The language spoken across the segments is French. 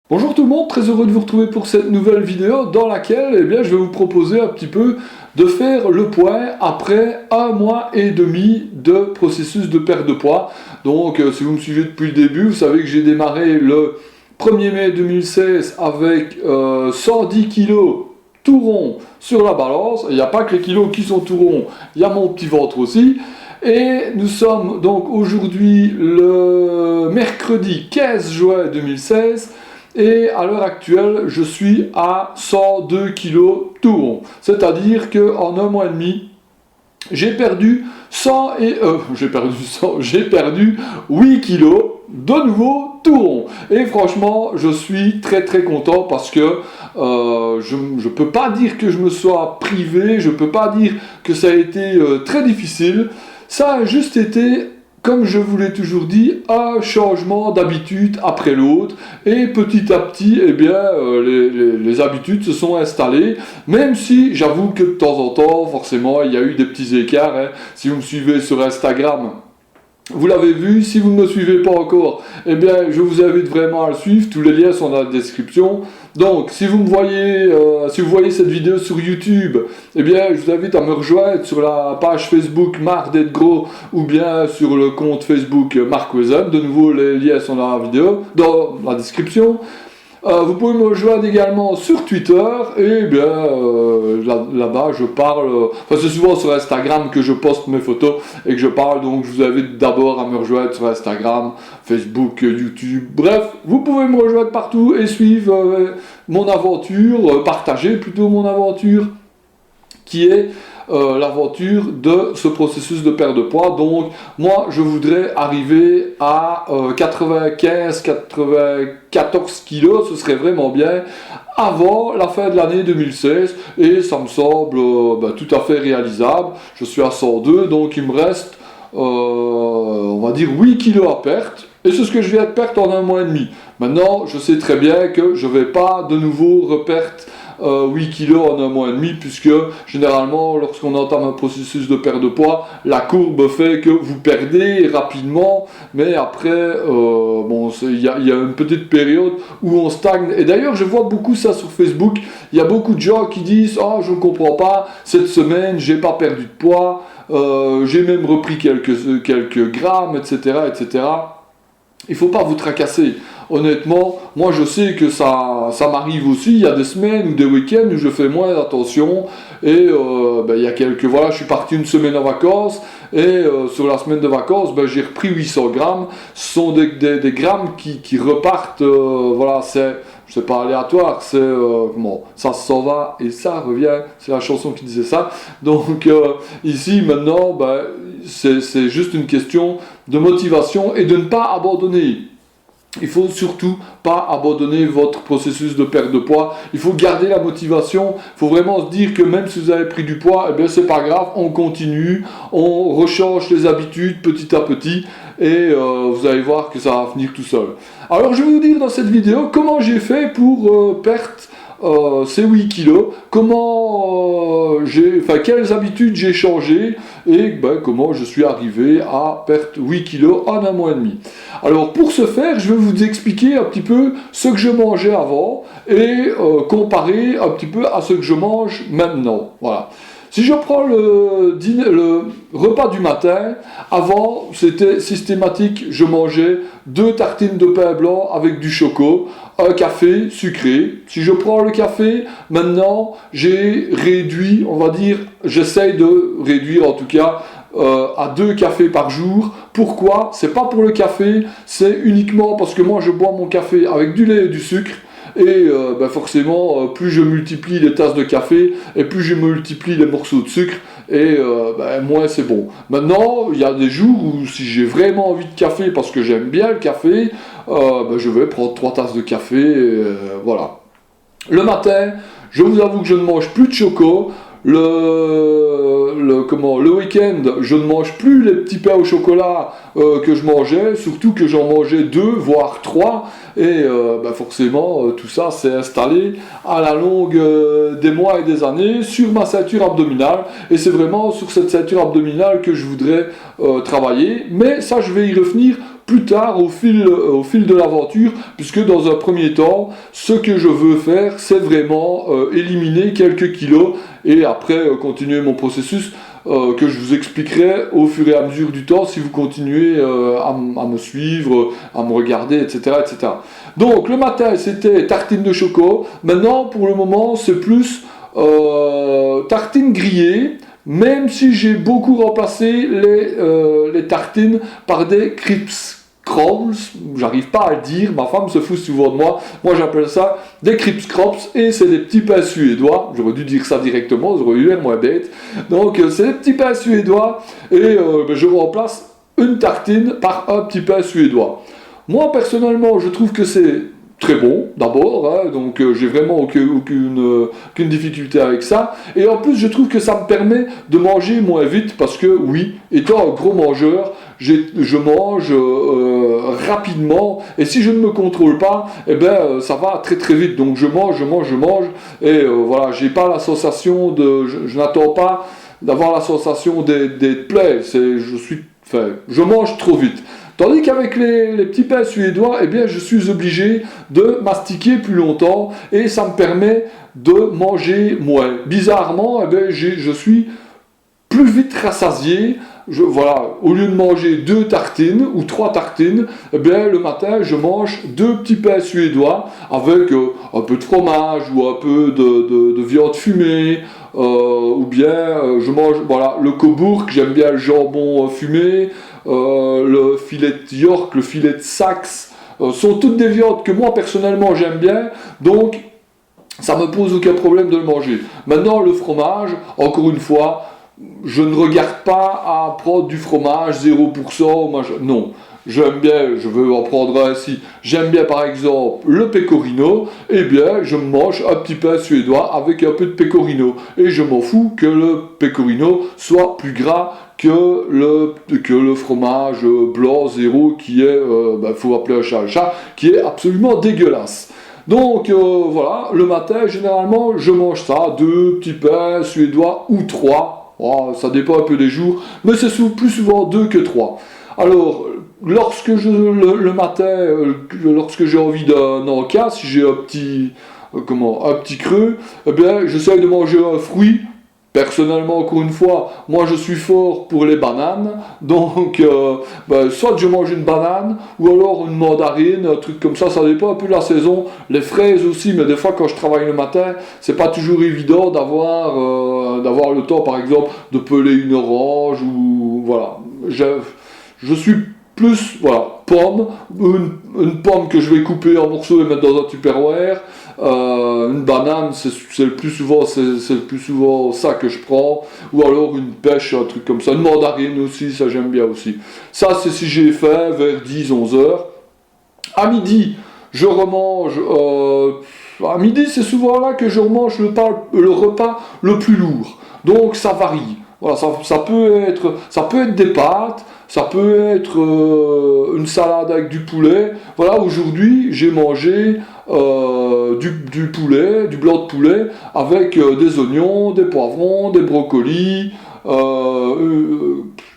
Bonjour tout le monde, très heureux de vous retrouver pour cette nouvelle vidéo dans laquelle je vais vous proposer un petit peu de faire le point après 1 mois et demi de processus de perte de poids. Donc si vous me suivez depuis le début, vous savez que j'ai démarré le 1er mai 2016 avec 110 kg tout rond sur la balance. Il n'y a pas que les kilos qui sont tout ronds, il y a mon petit ventre aussi. Et nous sommes donc aujourd'hui le mercredi 15 juin 2016. Et à l'heure actuelle, je suis à 102 kg tout rond. C'est-à-dire qu'en 1 mois et demi, j'ai perdu 8 kg de nouveau tout rond. Et franchement, je suis très très content parce que je ne peux pas dire que je me sois privé, je ne peux pas dire que ça a été très difficile. Ça a juste été, comme je vous l'ai toujours dit, un changement d'habitude après l'autre, et petit à petit, les habitudes se sont installées, même si j'avoue que de temps en temps, forcément, il y a eu des petits écarts. Si vous me suivez sur Instagram, vous l'avez vu. Si vous ne me suivez pas encore, je vous invite vraiment à le suivre. Tous les liens sont dans la description. Donc, si vous voyez cette vidéo sur YouTube, je vous invite à me rejoindre sur la page Facebook Marc d'être gros ou bien sur le compte Facebook Marc Wezen. De nouveau, les liens sont dans la vidéo, dans la description. Vous pouvez me rejoindre également sur Twitter, et là-bas je parle, c'est souvent sur Instagram que je poste mes photos et que je parle, donc je vous invite d'abord à me rejoindre sur Instagram, Facebook, YouTube, bref, vous pouvez me rejoindre partout et suivre mon aventure, partager plutôt mon aventure, qui est l'aventure de ce processus de perte de poids. Donc moi je voudrais arriver à 95-94 kg, ce serait vraiment bien, avant la fin de l'année 2016, et ça me semble tout à fait réalisable. Je suis à 102, donc il me reste on va dire 8 kg à perdre, et c'est ce que je viens de perdre en 1 mois et demi. Maintenant je sais très bien que je ne vais pas de nouveau reperdre 8 kg en 1 mois et demi, puisque généralement lorsqu'on entame un processus de perte de poids, la courbe fait que vous perdez rapidement, mais après il y a une petite période où on stagne. Et d'ailleurs je vois beaucoup ça sur Facebook, il y a beaucoup de gens qui disent: oh, je ne comprends pas, cette semaine j'ai pas perdu de poids, j'ai même repris quelques grammes, etc. Il ne faut pas vous tracasser. Honnêtement, moi je sais que ça m'arrive aussi. Il y a des semaines ou des week-ends où je fais moins attention. Et il y a je suis parti une semaine en vacances. Et sur la semaine de vacances, j'ai repris 800 grammes. Ce sont des grammes qui repartent. C'est pas aléatoire, c'est ça s'en va et ça revient. C'est la chanson qui disait ça. Donc ici maintenant, c'est juste une question de motivation et de ne pas abandonner. Il faut surtout pas abandonner votre processus de perte de poids. Il faut garder la motivation. Il faut vraiment se dire que même si vous avez pris du poids, c'est pas grave, on continue, on rechange les habitudes petit à petit, et vous allez voir que ça va venir tout seul. Alors je vais vous dire dans cette vidéo comment j'ai fait pour perdre ces 8 kilos, quelles habitudes j'ai changées, et comment je suis arrivé à perdre 8 kilos en 1 mois et demi. Alors pour ce faire, je vais vous expliquer un petit peu ce que je mangeais avant et comparer un petit peu à ce que je mange maintenant. Voilà. Si je prends le repas du matin, avant c'était systématique, je mangeais 2 tartines de pain blanc avec du choco, un café sucré. Si je prends le café, maintenant j'ai réduit, j'essaye de réduire en tout cas à 2 cafés par jour. Pourquoi? C'est pas pour le café, c'est uniquement parce que moi je bois mon café avec du lait et du sucre. Et forcément, plus je multiplie les tasses de café, et plus je multiplie les morceaux de sucre, et moins c'est bon. Maintenant, il y a des jours où si j'ai vraiment envie de café, parce que j'aime bien le café, je vais prendre 3 tasses de café, voilà. Le matin, je vous avoue que je ne mange plus de choco. Le week-end, je ne mange plus les petits pains au chocolat que je mangeais, surtout que j'en mangeais 2, voire 3, et forcément tout ça s'est installé à la longue des mois et des années sur ma ceinture abdominale, et c'est vraiment sur cette ceinture abdominale que je voudrais travailler, mais ça je vais y revenir plus tard au fil de l'aventure, puisque dans un premier temps, ce que je veux faire, c'est vraiment éliminer quelques kilos et après continuer mon processus que je vous expliquerai au fur et à mesure du temps si vous continuez à me suivre, à me regarder, etc., etc. Donc le matin c'était tartine de choco, maintenant pour le moment c'est plus tartines grillées, même si j'ai beaucoup remplacé les tartines par des crisps crumbs, j'arrive pas à le dire, ma femme se fout souvent de moi, moi j'appelle ça des crisps crumbs et c'est des petits pains suédois, j'aurais dû dire ça directement, j'aurais eu l'air moins bête, donc c'est des petits pains suédois et je remplace une tartine par un petit pain suédois. Moi personnellement je trouve que c'est très bon d'abord, hein, donc j'ai vraiment aucune difficulté avec ça, et en plus je trouve que ça me permet de manger moins vite parce que oui, étant un gros mangeur, je mange rapidement et si je ne me contrôle pas, eh ben ça va très très vite, donc je mange et voilà, j'ai pas la sensation je n'attends pas d'avoir la sensation d'être plein, je mange trop vite. Tandis qu'avec les petits pains suédois, eh bien, je suis obligé de mastiquer plus longtemps et ça me permet de manger moins. Bizarrement, eh bien, je suis plus vite rassasié. Voilà, au lieu de manger 2 tartines ou 3 tartines, eh bien, le matin, je mange 2 petits pains suédois avec un peu de fromage ou un peu de viande fumée. Ou bien je mange le Cobourg, j'aime bien le jambon fumé, le filet de York, le filet de Saxe, sont toutes des viandes que moi personnellement j'aime bien, donc ça me pose aucun problème de le manger. Maintenant le fromage, encore une fois, je ne regarde pas à prendre du fromage 0%, non. J'aime bien, je veux en prendre un ici, j'aime bien par exemple le pecorino, eh bien je mange un petit pain suédois avec un peu de pecorino. Et je m'en fous que le pecorino soit plus gras que le fromage blanc zéro qui est, faut appeler un chat, qui est absolument dégueulasse. Donc voilà, le matin généralement je mange ça, 2 petits pains suédois ou 3, ça dépend un peu des jours, mais c'est plus souvent 2 que 3. Alors, lorsque le matin, lorsque j'ai envie d'un encas, si j'ai un petit creux, eh bien, j'essaye de manger un fruit. Personnellement, encore une fois, moi je suis fort pour les bananes, donc soit je mange une banane, ou alors une mandarine, un truc comme ça dépend un peu de la saison, les fraises aussi, mais des fois quand je travaille le matin, c'est pas toujours évident d'avoir le temps, par exemple, de peler une orange, ou voilà, je suis plus, pomme, une pomme que je vais couper en morceaux et mettre dans un tupperware, une banane, c'est le plus souvent ça que je prends, ou alors une pêche, un truc comme ça, une mandarine aussi, ça j'aime bien aussi. Ça c'est si j'ai faim vers 10-11 heures. À midi, je remange, à midi c'est souvent là que je remange le repas le plus lourd, donc ça varie. Voilà, ça peut être des pâtes, ça peut être une salade avec du poulet. Voilà, aujourd'hui, j'ai mangé du poulet, du blanc de poulet, avec des oignons, des poivrons, des brocolis.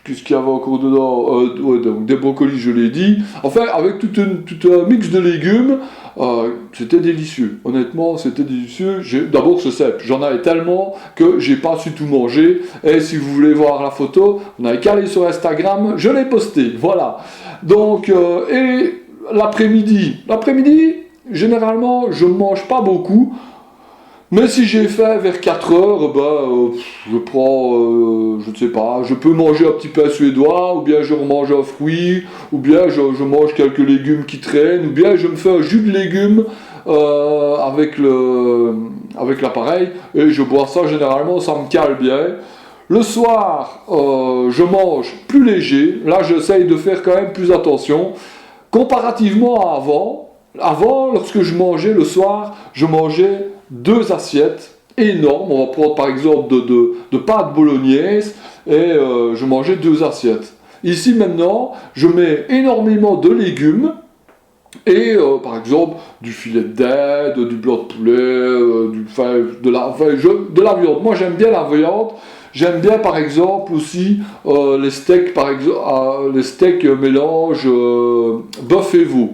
Qu'est-ce qu'il y avait encore dedans donc des brocolis, je l'ai dit. Enfin, avec tout un mix de légumes. C'était délicieux, honnêtement c'était délicieux. D'abord ce cèpe, j'en avais tellement que j'ai pas su tout manger, et si vous voulez voir la photo, vous n'avez qu'à aller sur Instagram, je l'ai posté, voilà. Donc, et l'après-midi, généralement je ne mange pas beaucoup, mais si j'ai faim vers 4 heures, je prends, je ne sais pas, je peux manger un petit pain suédois, ou bien je remange un fruit, ou bien je mange quelques légumes qui traînent, ou bien je me fais un jus de légumes avec l'appareil, et je bois ça généralement, ça me cale bien. Le soir, je mange plus léger, là j'essaye de faire quand même plus attention, comparativement à avant. Avant, lorsque je mangeais le soir, je mangeais 2 assiettes énormes. On va prendre par exemple de pâtes bolognaise et je mangeais 2 assiettes. Ici maintenant, je mets énormément de légumes et par exemple du filet de dinde, du blanc de poulet, de la viande. Moi j'aime bien la viande. J'aime bien par exemple aussi les steaks, par exemple, les steaks mélange bœuf et veau.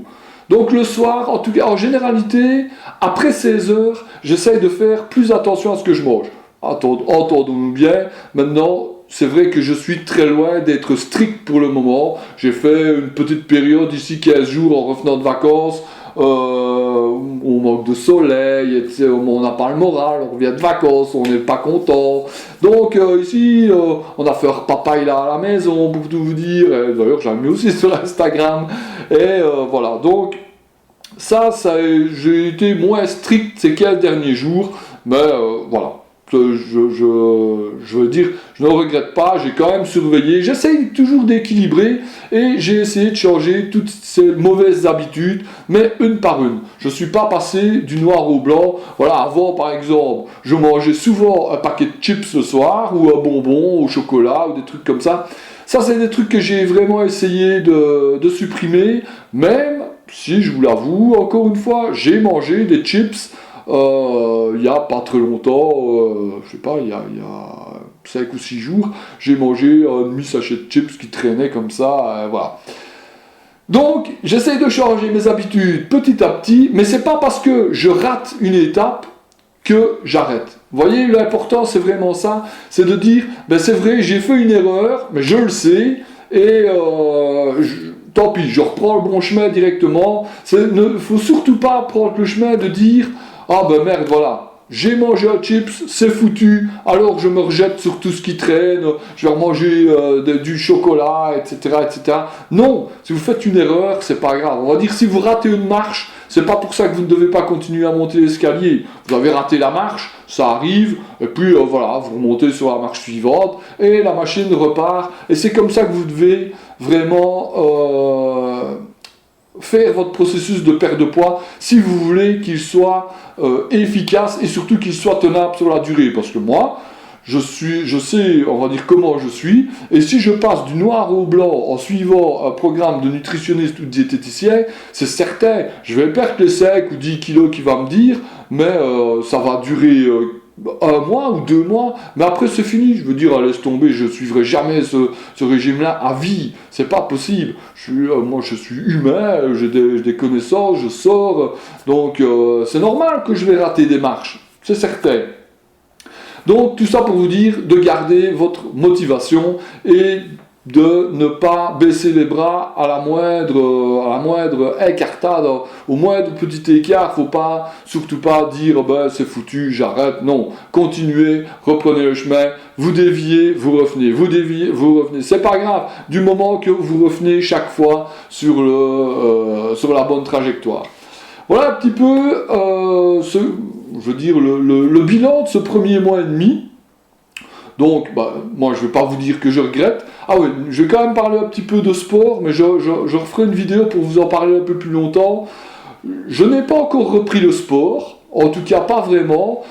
Donc le soir, en tout cas en généralité, après 16 heures, j'essaye de faire plus attention à ce que je mange. Entendons-nous bien, maintenant, c'est vrai que je suis très loin d'être strict pour le moment. J'ai fait une petite période ici, 15 jours en revenant de vacances. On manque de soleil, on n'a pas le moral, on revient de vacances, on n'est pas content. Donc ici, on a fait un repas paella à la maison, pour tout vous dire. D'ailleurs, j'ai mis aussi sur Instagram. Et voilà, donc ça j'ai été moins strict ces 15 derniers jours. Mais voilà. Je veux dire, je ne regrette pas, j'ai quand même surveillé, j'essaye toujours d'équilibrer et j'ai essayé de changer toutes ces mauvaises habitudes, mais une par une. Je ne suis pas passé du noir au blanc. Voilà, avant par exemple, je mangeais souvent un paquet de chips le soir, ou un bonbon au chocolat, ou des trucs comme ça. Ça, c'est des trucs que j'ai vraiment essayé de supprimer, même si, je vous l'avoue, encore une fois, j'ai mangé des chips il n'y a pas très longtemps, je sais pas, il y a 5 ou 6 jours, j'ai mangé un demi-sachet de chips qui traînait comme ça, voilà. Donc, j'essaye de changer mes habitudes petit à petit, mais c'est pas parce que je rate une étape que j'arrête. Vous voyez, l'important, c'est vraiment ça, c'est de dire, ben c'est vrai, j'ai fait une erreur, mais je le sais, et tant pis, je reprends le bon chemin directement. Il ne faut surtout pas prendre le chemin de dire, ah ben merde, voilà, j'ai mangé un chips, c'est foutu, alors je me rejette sur tout ce qui traîne, je vais remanger du chocolat, etc., etc. Non, si vous faites une erreur, c'est pas grave. On va dire si vous ratez une marche, c'est pas pour ça que vous ne devez pas continuer à monter l'escalier. Vous avez raté la marche, ça arrive, et puis voilà, vous remontez sur la marche suivante, et la machine repart, et c'est comme ça que vous devez vraiment faire votre processus de perte de poids si vous voulez qu'il soit efficace et surtout qu'il soit tenable sur la durée. Parce que moi, je sais, on va dire comment je suis, et si je passe du noir au blanc en suivant un programme de nutritionniste ou de diététicien, c'est certain, je vais perdre les 5 ou 10 kilos qu'il va me dire, mais ça va durer 1 mois ou 2 mois, mais après c'est fini. Je veux dire, laisse tomber, je ne suivrai jamais ce régime-là à vie, c'est pas possible. Moi je suis humain, j'ai des connaissances, je sors, donc c'est normal que je vais rater des marches, c'est certain. Donc tout ça pour vous dire de garder votre motivation et de ne pas baisser les bras à la moindre écartade, au moindre petit écart. Faut pas, surtout pas dire ben c'est foutu, j'arrête. Non, continuez, reprenez le chemin, vous déviez, vous revenez, vous déviez, vous revenez. C'est pas grave, du moment que vous revenez chaque fois sur la bonne trajectoire. Voilà un petit peu le bilan de ce premier mois et demi. Donc, moi je ne vais pas vous dire que je regrette. Ah oui, je vais quand même parler un petit peu de sport, mais je referai une vidéo pour vous en parler un peu plus longtemps. Je n'ai pas encore repris le sport, en tout cas pas vraiment.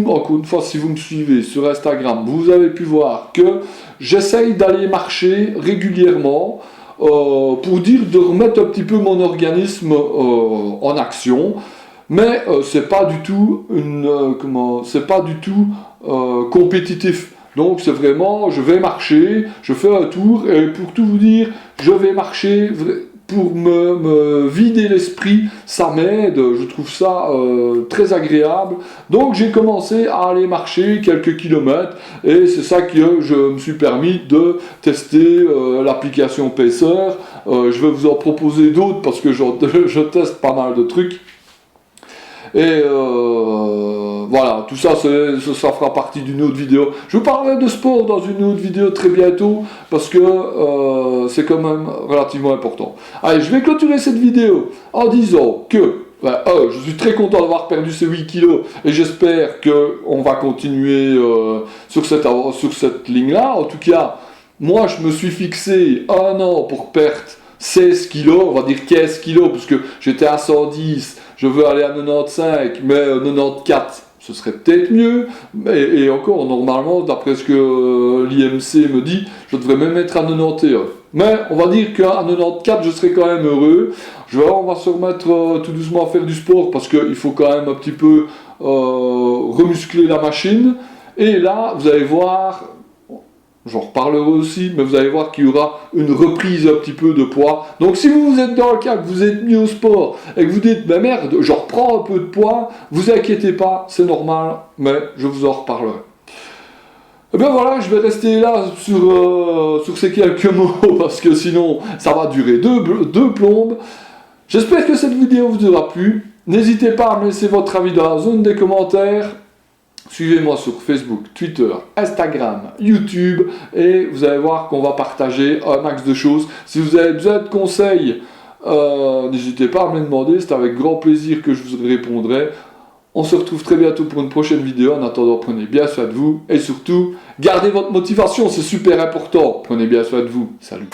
Encore une fois, si vous me suivez sur Instagram, vous avez pu voir que j'essaye d'aller marcher régulièrement pour dire de remettre un petit peu mon organisme en action. Mais c'est pas du tout compétitif. Donc c'est vraiment, je vais marcher, je fais un tour, et pour tout vous dire, je vais marcher pour me vider l'esprit, ça m'aide, je trouve ça très agréable. Donc j'ai commencé à aller marcher quelques kilomètres, et c'est ça que je me suis permis de tester l'application Pacer. Je vais vous en proposer d'autres parce que je teste pas mal de trucs. Et voilà, tout ça, ça fera partie d'une autre vidéo. Je vous parlerai de sport dans une autre vidéo très bientôt, parce que c'est quand même relativement important. Allez, je vais clôturer cette vidéo en disant que je suis très content d'avoir perdu ces 8 kilos, et j'espère qu'on va continuer sur cette ligne-là. En tout cas, moi, je me suis fixé 1 an pour perdre 16 kilos, on va dire 15 kilos, parce que j'étais à 110, je veux aller à 95, mais 94, ce serait peut-être mieux. Et encore, normalement, d'après ce que l'IMC me dit, je devrais même être à 91. Mais on va dire qu'à 94, je serais quand même heureux. On va se remettre tout doucement à faire du sport, parce qu'il faut quand même un petit peu remuscler la machine. Et là, vous allez voir, j'en reparlerai aussi, mais vous allez voir qu'il y aura une reprise un petit peu de poids. Donc si vous êtes dans le cas que vous êtes mis au sport et que vous dites, mais merde, je reprends un peu de poids, vous inquiétez pas, c'est normal, mais je vous en reparlerai. Et bien voilà, je vais rester là sur ces quelques mots, parce que sinon ça va durer deux plombes. J'espère que cette vidéo vous aura plu. N'hésitez pas à me laisser votre avis dans la zone des commentaires. Suivez-moi sur Facebook, Twitter, Instagram, YouTube et vous allez voir qu'on va partager un max de choses. Si vous avez besoin de conseils, n'hésitez pas à me les demander, c'est avec grand plaisir que je vous répondrai. On se retrouve très bientôt pour une prochaine vidéo. En attendant, prenez bien soin de vous et surtout, gardez votre motivation, c'est super important. Prenez bien soin de vous. Salut.